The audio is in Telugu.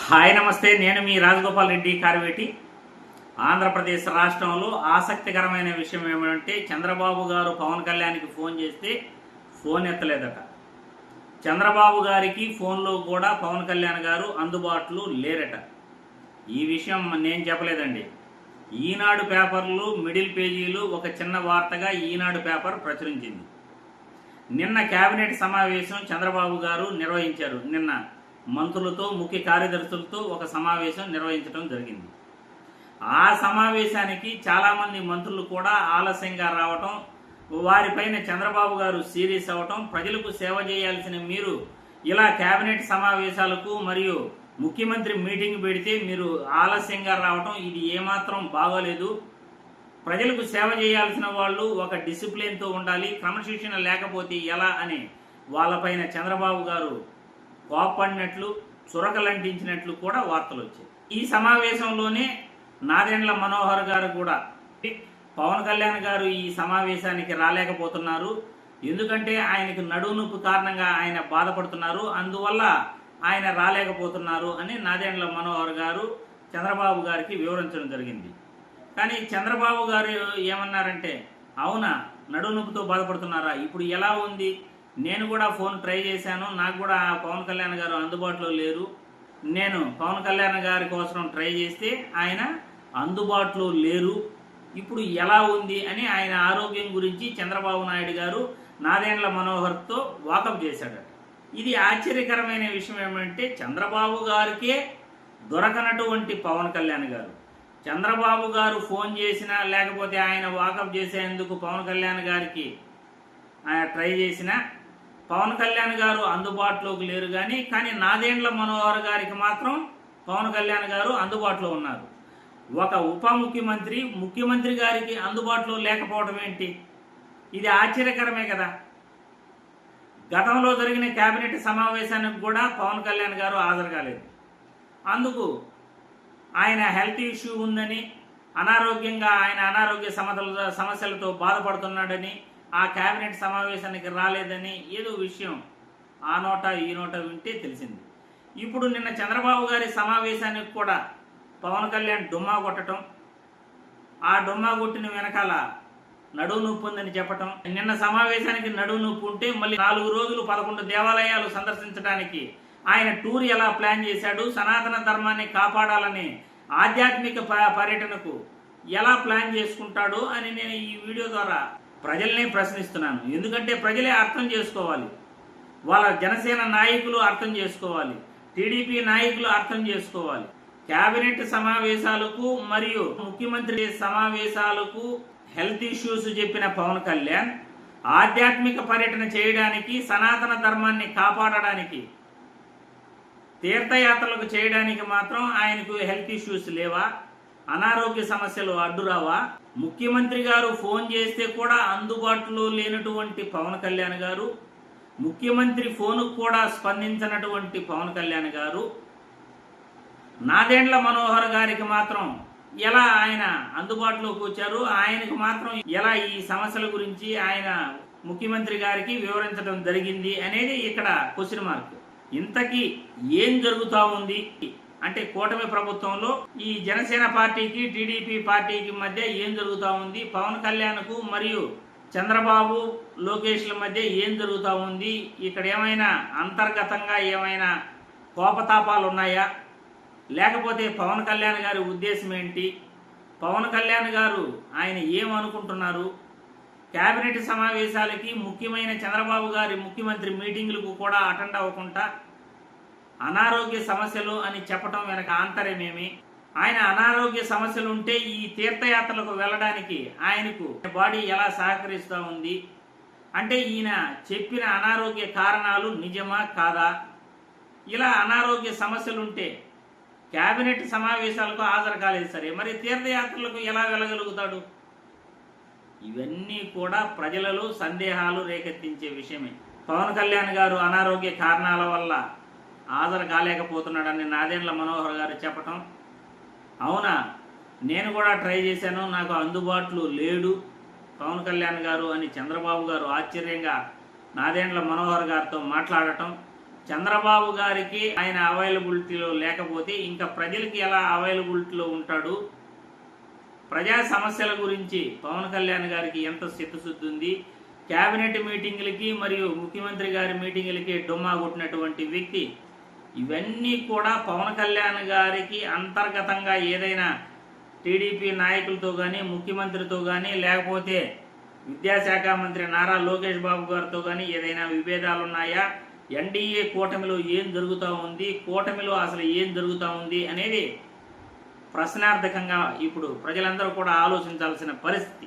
హాయ్ నమస్తే, నేను మీ రాజగోపాల్ రెడ్డి కార్వేటి. ఆంధ్రప్రదేశ్ రాష్ట్రంలో ఆసక్తికరమైన విషయం ఏమంటే, చంద్రబాబు గారు పవన్ కళ్యాణ్కి ఫోన్ చేస్తే ఫోన్ ఎత్తలేదట. చంద్రబాబు గారికి ఫోన్లో కూడా పవన్ కళ్యాణ్ గారు అందుబాటులో లేరట. ఈ విషయం నేను చెప్పలేదండి. ఈనాడు పేపర్లు మిడిల్ పేజీలు ఒక చిన్న వార్తగా ఈనాడు పేపర్ ప్రచురించింది. నిన్న కేబినెట్ సమావేశం చంద్రబాబు గారు నిర్వహించారు. నిన్న మంత్రులతో ముఖ్య కార్యదర్శులతో ఒక సమావేశం నిర్వహించడం జరిగింది. ఆ సమావేశానికి చాలామంది మంత్రులు కూడా ఆలస్యంగా రావటం, వారిపైన చంద్రబాబు గారు సీరియస్ అవ్వటం, ప్రజలకు సేవ చేయాల్సిన మీరు ఇలా కేబినెట్ సమావేశాలకు మరియు ముఖ్యమంత్రి మీటింగ్ పెడితే మీరు ఆలస్యంగా రావటం, ఇది ఏమాత్రం బాగోలేదు. ప్రజలకు సేవ చేయాల్సిన వాళ్ళు ఒక డిసిప్లిన్తో ఉండాలి, క్రమశిక్షణ లేకపోతే ఎలా అని వాళ్ళపైన చంద్రబాబు గారు కోప్పడినట్లు, చురకలంటించినట్లు కూడా వార్తలు వచ్చాయి. ఈ సమావేశంలోనే నాదెండ్ల మనోహర్ గారు కూడా పవన్ కళ్యాణ్ గారు ఈ సమావేశానికి రాలేకపోతున్నారు, ఎందుకంటే ఆయనకు నడుము నొప్పి కారణంగా ఆయన బాధపడుతున్నారు, అందువల్ల ఆయన రాలేకపోతున్నారు అని నాదెండ్ల మనోహర్ గారు చంద్రబాబు గారికి వివరించడం జరిగింది. కానీ చంద్రబాబు గారు ఏమన్నారంటే, అవునా నడుము నొప్పితో బాధపడుతున్నారా, ఇప్పుడు ఎలా ఉంది, నేను కూడా ఫోన్ ట్రై చేశాను, నాకు కూడా పవన్ కళ్యాణ్ గారు అందుబాటులో లేరు, నేను పవన్ కళ్యాణ్ గారి కోసం ట్రై చేస్తే ఆయన అందుబాటులో లేరు, ఇప్పుడు ఎలా ఉంది అని ఆయన ఆరోగ్యం గురించి చంద్రబాబు నాయుడు గారు నాదెండ్ల మనోహర్తో వాకప్ చేశాడట. ఇది ఆశ్చర్యకరమైన విషయం ఏమంటే, చంద్రబాబు గారికే దొరకనటువంటి పవన్ కళ్యాణ్ గారు చంద్రబాబు గారు ఫోన్ చేసినా లేకపోతే ఆయన వాకప్ చేసేందుకు పవన్ కళ్యాణ్ గారికి ఆయన ట్రై చేసినా పవన్ కళ్యాణ్ గారు అందుబాటులోకి లేరు. కానీ నాదెండ్ల మనోహర్ గారికి మాత్రం పవన్ కళ్యాణ్ గారు అందుబాటులో ఉన్నారు. ఒక ఉప ముఖ్యమంత్రి ముఖ్యమంత్రి గారికి అందుబాటులో లేకపోవడం ఏంటి, ఇది ఆశ్చర్యకరమే కదా. గతంలో జరిగిన కేబినెట్ సమావేశానికి కూడా పవన్ కళ్యాణ్ గారు హాజరు కాలేదు. అందుకు ఆయన హెల్త్ ఇష్యూ ఉందని, అనారోగ్యంగా ఆయన అనారోగ్య సమస్యలతో బాధపడుతున్నాడని, ఆ కేబినెట్ సమావేశానికి రాలేదని ఏదో విషయం ఆ నోట ఈ నోట వింటే తెలిసింది. ఇప్పుడు నిన్న చంద్రబాబు గారి సమావేశానికి కూడా పవన్ కళ్యాణ్ డుమ్మా కొట్టడం, ఆ డుమ్మా కొట్టిన వెనకాల నడువు నొప్పి ఉందని చెప్పటం, నిన్న సమావేశానికి నడువు నొప్పి ఉంటే మళ్ళీ 4 రోజులు 11 దేవాలయాలు సందర్శించడానికి ఆయన టూర్ ఎలా ప్లాన్ చేశాడు, సనాతన ధర్మాన్ని కాపాడాలని ఆధ్యాత్మిక పర్యటనకు ఎలా ప్లాన్ చేసుకుంటాడు అని నేను ఈ వీడియో ద్వారా ప్రజల్నే ప్రశ్నిస్తున్నాను. ఎందుకంటే ప్రజలే అర్థం చేసుకోవాలి, వాళ్ళ జనసేన నాయకులు అర్థం చేసుకోవాలి, టీడీపీ నాయకులు అర్థం చేసుకోవాలి. కేబినెట్ సమావేశాలకు మరియు ముఖ్యమంత్రి సమావేశాలకు హెల్త్ ఇష్యూస్ చెప్పిన పవన్ కళ్యాణ్ ఆధ్యాత్మిక పర్యటన చేయడానికి, సనాతన ధర్మాన్ని కాపాడడానికి, తీర్థయాత్రలకు చేయడానికి మాత్రం ఆయనకు హెల్త్ ఇష్యూస్ లేవా, అనారోగ్య సమస్యలు అడ్డురావా? ముఖ్యమంత్రి గారు ఫోన్ చేస్తే కూడా అందుబాటులో లేనటువంటి పవన్ కళ్యాణ్ గారు, ముఖ్యమంత్రి ఫోన్కు కూడా స్పందించినటువంటి పవన్ కళ్యాణ్ గారు, నాదెండ్ల మనోహర్ గారికి మాత్రం ఎలా ఆయన అందుబాటులోకి వచ్చారు, ఆయనకు మాత్రం ఎలా ఈ సమస్యల గురించి ఆయన ముఖ్యమంత్రి గారికి వివరించడం జరిగింది అనేది ఇక్కడ క్వశ్చన్ మార్క్. ఇంతకీ ఏం జరుగుతూ ఉంది అంటే, కూటమి ప్రభుత్వంలో ఈ జనసేన పార్టీకి టీడీపీ పార్టీకి మధ్య ఏం జరుగుతూ ఉంది, పవన్ కళ్యాణ్కు మరియు చంద్రబాబు లోకేష్ల మధ్య ఏం జరుగుతూ ఉంది, ఇక్కడ ఏమైనా అంతర్గతంగా ఏమైనా కోపతాపాలు ఉన్నాయా, లేకపోతే పవన్ కళ్యాణ్ గారి ఉద్దేశం ఏంటి, పవన్ కళ్యాణ్ గారు ఆయన ఏమనుకుంటున్నారు, కేబినెట్ సమావేశాలకి ముఖ్యమైన చంద్రబాబు గారి ముఖ్యమంత్రి మీటింగులకు కూడా అటెండ్ అవ్వకుండా అనారోగ్య సమస్యలు అని చెప్పడం వెనక ఆంతర్యమేమి, ఆయన అనారోగ్య సమస్యలు ఉంటే ఈ తీర్థయాత్రలకు వెళ్ళడానికి ఆయనకు బాడీ ఎలా సహకరిస్తూ ఉంది అంటే, ఈయన చెప్పిన అనారోగ్య కారణాలు నిజమా కాదా, ఇలా అనారోగ్య సమస్యలుంటే కేబినెట్ సమావేశాలకు హాజరు కాలేదు సరే, మరి తీర్థయాత్రలకు ఎలా వెళ్ళగలుగుతాడు? ఇవన్నీ కూడా ప్రజలలో సందేహాలు రేకెత్తించే విషయమే. పవన్ కళ్యాణ్ గారు అనారోగ్య కారణాల వల్ల హాజరు కాలేకపోతున్నాడని నాదెండ్ల మనోహర్ గారు చెప్పటం, అవునా నేను కూడా ట్రై చేశాను, నాకు అందుబాటులో లేడు పవన్ కళ్యాణ్ గారు అని చంద్రబాబు గారు ఆశ్చర్యంగా నాదెండ్ల మనోహర్ గారితో మాట్లాడటం, చంద్రబాబు గారికి ఆయన అవైలబిలిటీలో లేకపోతే ఇంకా ప్రజలకి ఎలా అవైలబిలిటీలో ఉంటాడు? ప్రజా సమస్యల గురించి పవన్ కళ్యాణ్ గారికి ఎంత చిత్తశుద్ధి ఉంది? కేబినెట్ మీటింగులకి మరియు ముఖ్యమంత్రి గారి మీటింగులకి డొమ్మా కొట్టినటువంటి వ్యక్తి. ఇవన్నీ కూడా పవన్ కళ్యాణ్ గారికి అంతర్గతంగా ఏదైనా టీడీపీ నాయకులతో కానీ, ముఖ్యమంత్రితో కానీ, లేకపోతే విద్యాశాఖ మంత్రి నారా లోకేష్ బాబు గారితో కానీ ఏదైనా విభేదాలు ఉన్నాయా? ఎన్డీఏ కూటమిలో ఏం జరుగుతూ ఉంది? కూటమిలో అసలు ఏం జరుగుతూ ఉంది అనేది ప్రశ్నార్థకంగా ఇప్పుడు ప్రజలందరూ కూడా ఆలోచించాల్సిన పరిస్థితి.